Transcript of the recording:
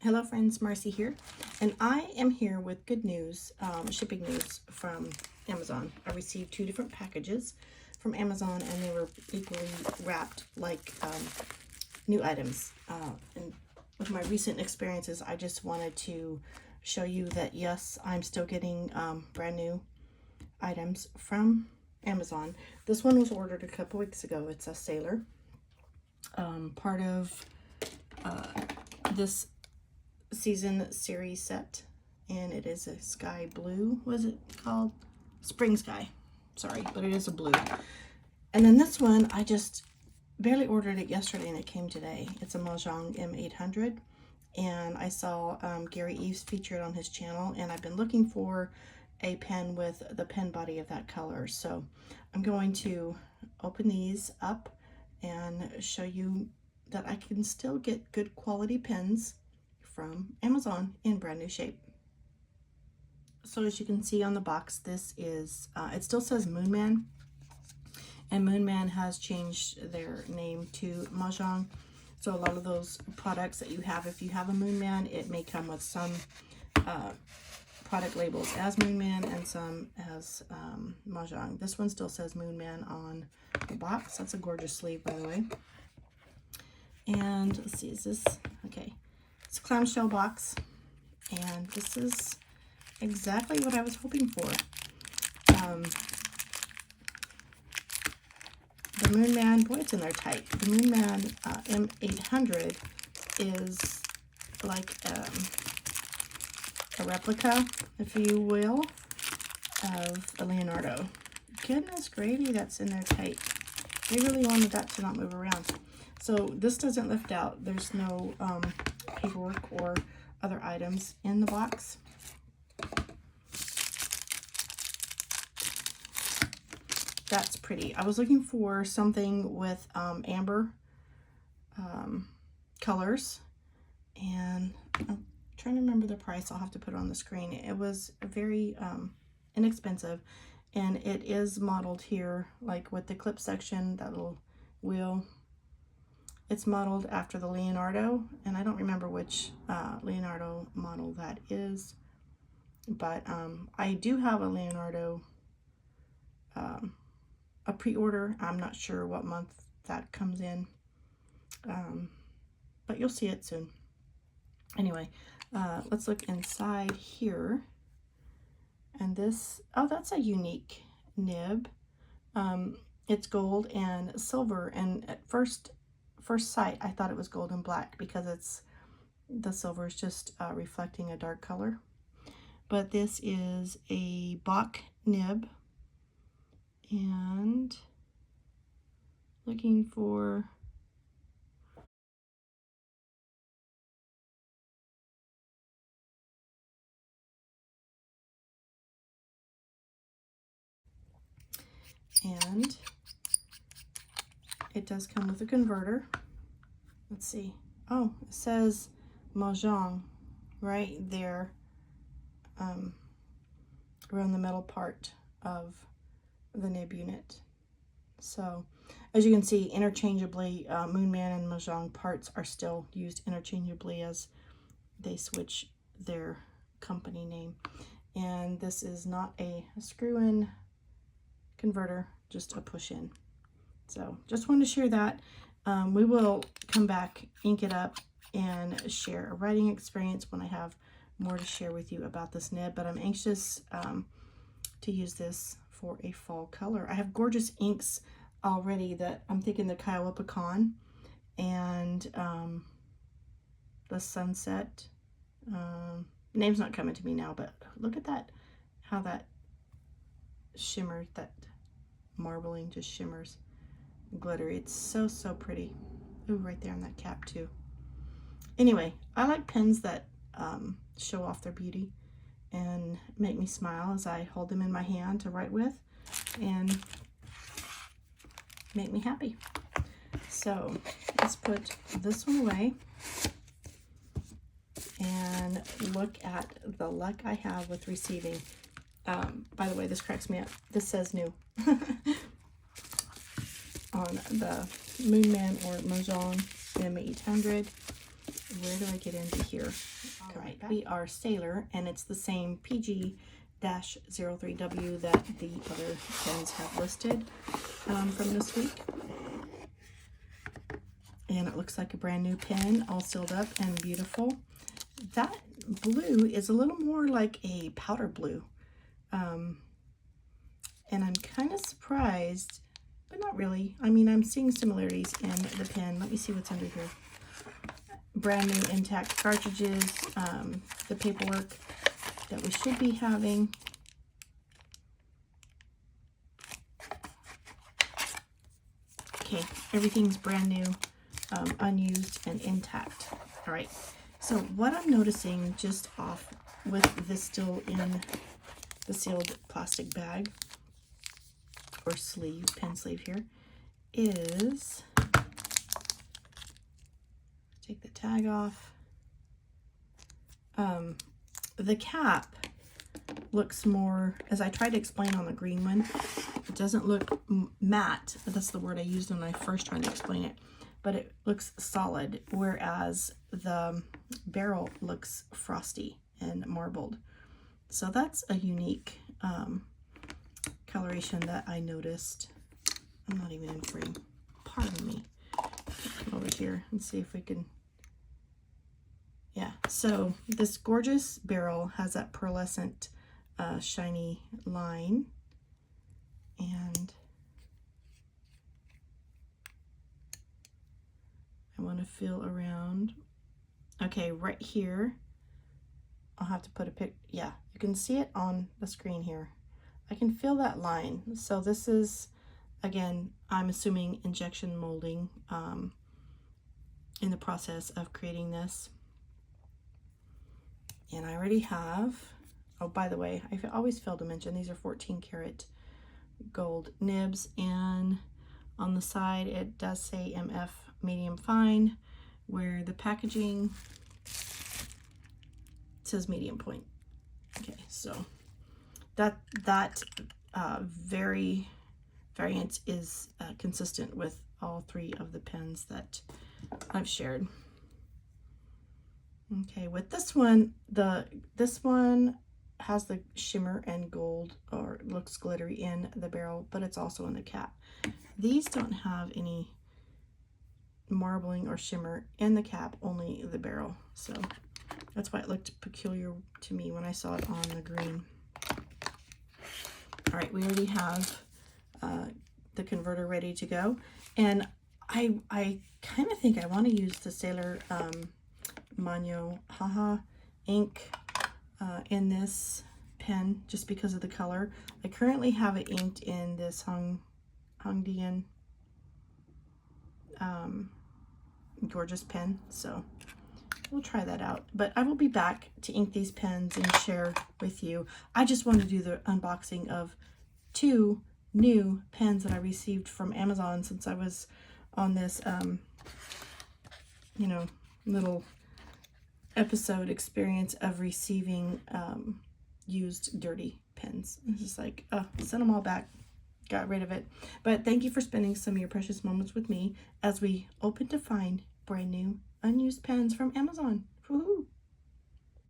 Hello friends, Marcy here, and I am here with good news, shipping news from Amazon. I received 2 different packages from Amazon, and they were equally wrapped like new items. And with my recent experiences, I just wanted to show you that yes, I'm still getting brand new items from Amazon. This one was ordered a couple weeks ago. It's a sailor, part of this season series set, and it is a sky blue. What is it called? Spring sky, sorry, but it is a blue. And then this one, I just barely ordered it yesterday and it came today. It's a Mahjong M800, and I saw Gary Eves featured on his channel, and I've been looking for a pen with the pen body of that color. So I'm going to open these up and show you that I can still get good quality pens from Amazon in brand new shape. So as you can see on the box, this is, it still says Moonman, and Moonman has changed their name to Mahjong. So a lot of those products that you have, if you have a Moonman, it may come with some product labels as Moonman and some as Mahjong. This one still says Moonman on the box. That's a gorgeous sleeve, by the way. And let's see, is this, okay. It's a clamshell box, and this is exactly what I was hoping for. The Moonman, boy, it's in there tight. The Moonman M800 is like a replica, if you will, of a Leonardo. Goodness gravy, that's in there tight. They really wanted that to not move around. So this doesn't lift out. There's no paperwork or other items in the box. That's pretty. I was looking for something with amber colors, and I'm trying to remember the price. I'll have to put it on the screen. It was very inexpensive, and it is modeled here, like with the clip section, that little wheel. It's modeled after the Leonardo, and I don't remember which Leonardo model that is, but I do have a Leonardo, a pre-order. I'm not sure what month that comes in, but you'll see it soon. Anyway, let's look inside here, and this, oh, that's a unique nib. It's gold and silver, and at first sight I thought it was gold and black because it's, the silver is just reflecting a dark color. But this is a Bach nib, and looking for and it does come with a converter. Let's see. Oh, it says Mahjong right there, around the metal part of the nib unit. So as you can see, interchangeably, Moonman and Mahjong parts are still used interchangeably as they switch their company name. And this is not a screw-in converter, just a push-in. So just wanted to share that. We will come back, ink it up, and share a writing experience when I have more to share with you about this nib, but I'm anxious to use this for a fall color. I have gorgeous inks already that I'm thinking the Kiowa Pecan and the Sunset. Name's not coming to me now, but look at that, how that shimmered, that marbling just shimmers. Glittery. It's so pretty. Ooh, right there on that cap too. Anyway, I like pens that show off their beauty and make me smile as I hold them in my hand to write with, and make me happy. So let's put this one away and look at the luck I have with receiving. By the way, this cracks me up. This says new. On the Moonman or Mahjong M800. where do I get into here? All right, we are Sailor, and it's the same PG-03W that the other pens have listed from this week. And it looks like a brand new pen, all sealed up and beautiful. That blue is a little more like a powder blue. And I'm kind of surprised, but not really. I mean, I'm seeing similarities in the pen. Let me see what's under here. Brand new intact cartridges, the paperwork that we should be having. Okay, everything's brand new, unused and intact. All right, so what I'm noticing just off with this still in the sealed plastic bag or sleeve, pen sleeve here, is, take the tag off. The cap looks more, as I tried to explain on the green one, it doesn't look matte. That's the word I used when I first tried to explain it, but it looks solid, whereas the barrel looks frosty and marbled. So that's a unique coloration that I noticed. I'm not even in frame. Pardon me. Come over here and see if we can. Yeah, so this gorgeous barrel has that pearlescent shiny line, and I want to feel around. Okay, right here, I'll have to put a pic. Yeah, you can see it on the screen here. I can feel that line. So this is, again, I'm assuming injection molding in the process of creating this. And I already have, oh, by the way, I always fail to mention, these are 14 karat gold nibs, and on the side it does say MF medium fine, where the packaging says medium point. Okay, so that variant is consistent with all three of the pens that I've shared. Okay, with this one, this one has the shimmer and gold, or looks glittery in the barrel, but it's also in the cap. These don't have any marbling or shimmer in the cap, only the barrel. So that's why it looked peculiar to me when I saw it on the green. All right, we already have the converter ready to go, and I kind of think I want to use the Sailor MAJOHN ink in this pen just because of the color. I currently have it inked in this Hongdian gorgeous pen, so we'll try that out. But I will be back to ink these pens and share with you. I just wanted to do the unboxing of 2 new pens that I received from Amazon since I was on this you know, little episode experience of receiving used dirty pens. It's just like, oh, sent them all back, got rid of it. But thank you for spending some of your precious moments with me as we open to find brand new unused pens from Amazon. Woohoo!